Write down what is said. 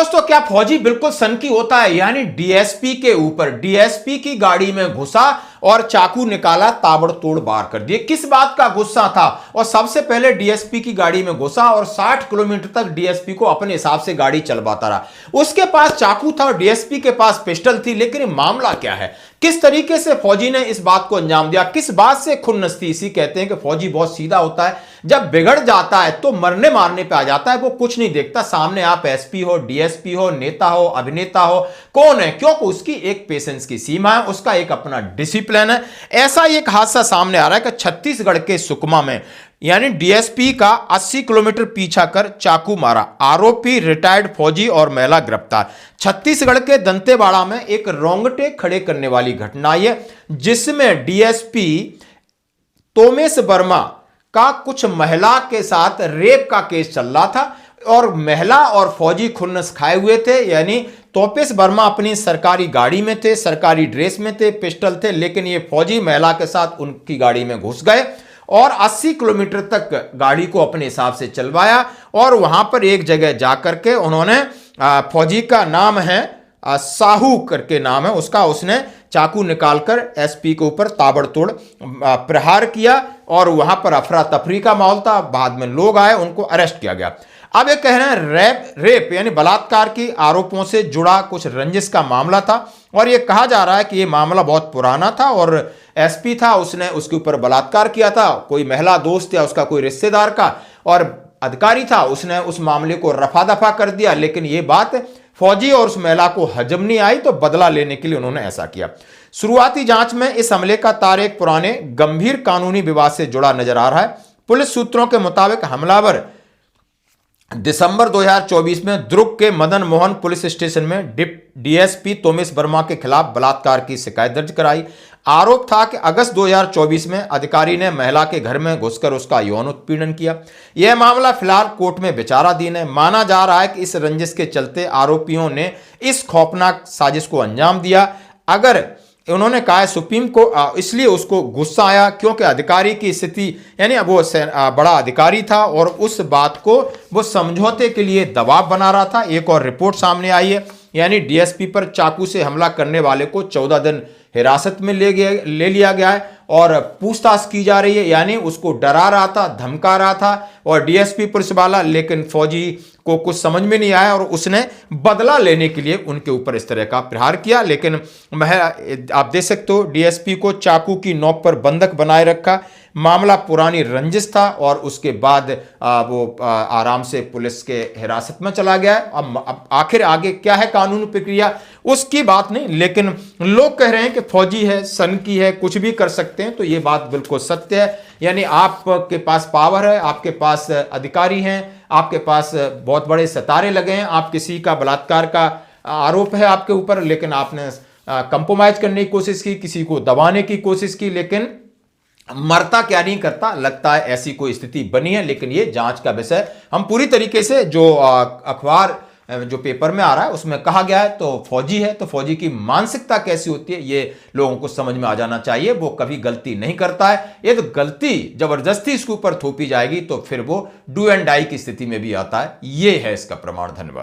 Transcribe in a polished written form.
दोस्तों, क्या फौजी बिल्कुल सनकी होता है? यानी डीएसपी के ऊपर, डीएसपी की गाड़ी में घुसा और चाकू निकाला, ताबड़तोड़ वार कर दिए। किस बात का गुस्सा था? और सबसे पहले डीएसपी की गाड़ी में घुसा और 60 किलोमीटर तक डीएसपी को अपने हिसाब से गाड़ी चलवाता रहा। उसके पास चाकू था और डीएसपी के पास पिस्टल थी। लेकिन मामला क्या है, किस तरीके से फौजी ने इस बात को अंजाम दिया, किस बात से खुन्नस थी? इसी कहते हैं कि फौजी बहुत सीधा होता है, जब बिगड़ जाता है तो मरने मारने पे आ जाता है। वो कुछ नहीं देखता, सामने आप एसपी हो, डीएसपी हो, नेता हो, अभिनेता हो, कौन है, क्योंकि उसकी एक पेशेंस की सीमा है, उसका एक अपना डिसिप्लिन है। ऐसा एक हादसा सामने आ रहा है कि छत्तीसगढ़ के सुकमा में यानी डीएसपी का 80 किलोमीटर पीछा कर चाकू मारा, आरोपी रिटायर्ड फौजी और महिला गिरफ्तार। छत्तीसगढ़ के दंतेवाड़ा में एक रोंगटे खड़े करने वाली घटना है, जिसमें डीएसपी तोमेश वर्मा का कुछ महिला के साथ रेप का केस चल रहा था और महिला और फौजी खुन्नस खाए हुए थे। यानी तोपेश वर्मा अपनी सरकारी गाड़ी में थे, सरकारी ड्रेस में थे, पिस्टल थे, लेकिन ये फौजी महिला के साथ उनकी गाड़ी में घुस गए और 80 किलोमीटर तक गाड़ी को अपने हिसाब से चलवाया। और वहां पर एक जगह जाकर के उन्होंने, फौजी का नाम है साहू करके नाम है उसका, उसने चाकू निकालकर एसपी के ऊपर ताबड़तोड़ प्रहार किया और वहां पर अफरा तफरी का माहौल था। बाद में लोग आए, उनको अरेस्ट किया गया। अब ये कह रहे हैं रेप यानी बलात्कार की आरोपों से जुड़ा कुछ रंजिश का मामला था और ये कहा जा रहा है कि ये मामला बहुत पुराना था और एसपी था, उसने उसके ऊपर बलात्कार किया था, कोई महिला दोस्त या उसका कोई रिश्तेदार का, और अधिकारी था, उसने उस मामले को रफा दफा कर दिया। लेकिन ये बात फौजी और उस महिला को हजम नहीं आई तो बदला लेने के लिए उन्होंने ऐसा किया। शुरुआती जांच में इस हमले का तार एक पुराने गंभीर कानूनी विवाद से जुड़ा नजर आ रहा है। पुलिस सूत्रों के मुताबिक हमलावर दिसंबर 2024 में दुर्ग के मदन मोहन पुलिस स्टेशन में डीएसपी तोमेश वर्मा के खिलाफ बलात्कार की शिकायत दर्ज कराई। आरोप था कि अगस्त 2024 में अधिकारी ने महिला के घर में घुसकर उसका यौन उत्पीड़न किया। यह मामला फिलहाल कोर्ट में विचाराधीन है। माना जा रहा है कि इस रंजिश के चलते आरोपियों ने इस खौफनाक साजिश को अंजाम दिया। अगर उन्होंने कहा है सुप्रीम को, इसलिए उसको गुस्सा आया क्योंकि अधिकारी की स्थिति, यानी वो बड़ा अधिकारी था और उस बात को वो समझौते के लिए दबाव बना रहा था। एक और रिपोर्ट सामने आई है, यानी डीएसपी पर चाकू से हमला करने वाले को 14 दिन हिरासत में ले लिया गया है और पूछताछ की जा रही है। यानी उसको डरा रहा था, धमका रहा था और डीएसपी पुलिस वाला, लेकिन फौजी को कुछ समझ में नहीं आया और उसने बदला लेने के लिए उनके ऊपर इस तरह का प्रहार किया। लेकिन आप देख सकते हो, डीएसपी को चाकू की नोक पर बंधक बनाए रखा। मामला पुरानी रंजिश था और उसके बाद वो आराम से पुलिस के हिरासत में चला गया है। अब आखिर आगे क्या है कानूनी प्रक्रिया, उसकी बात नहीं, लेकिन लोग कह रहे हैं कि फौजी है, सनकी है, कुछ भी कर सकते हैं। तो ये बात बिल्कुल सत्य है। यानी आपके पास पावर है, आपके पास अधिकारी हैं, आपके पास बहुत बड़े सितारे लगे हैं, आप किसी का बलात्कार का आरोप है आपके ऊपर, लेकिन आपने कंप्रोमाइज करने की कोशिश की, किसी को दबाने की कोशिश की, लेकिन मरता क्या नहीं करता, लगता है ऐसी कोई स्थिति बनी है। लेकिन ये जांच का विषय, हम पूरी तरीके से जो अखबार जो पेपर में आ रहा है उसमें कहा गया है तो फौजी है, तो फौजी की मानसिकता कैसी होती है ये लोगों को समझ में आ जाना चाहिए। वो कभी गलती नहीं करता है, ये तो गलती जबरदस्ती इसके ऊपर थोपी जाएगी तो फिर वो डू एंड डाई की स्थिति में भी आता है। ये है इसका प्रमाण। धन्यवाद।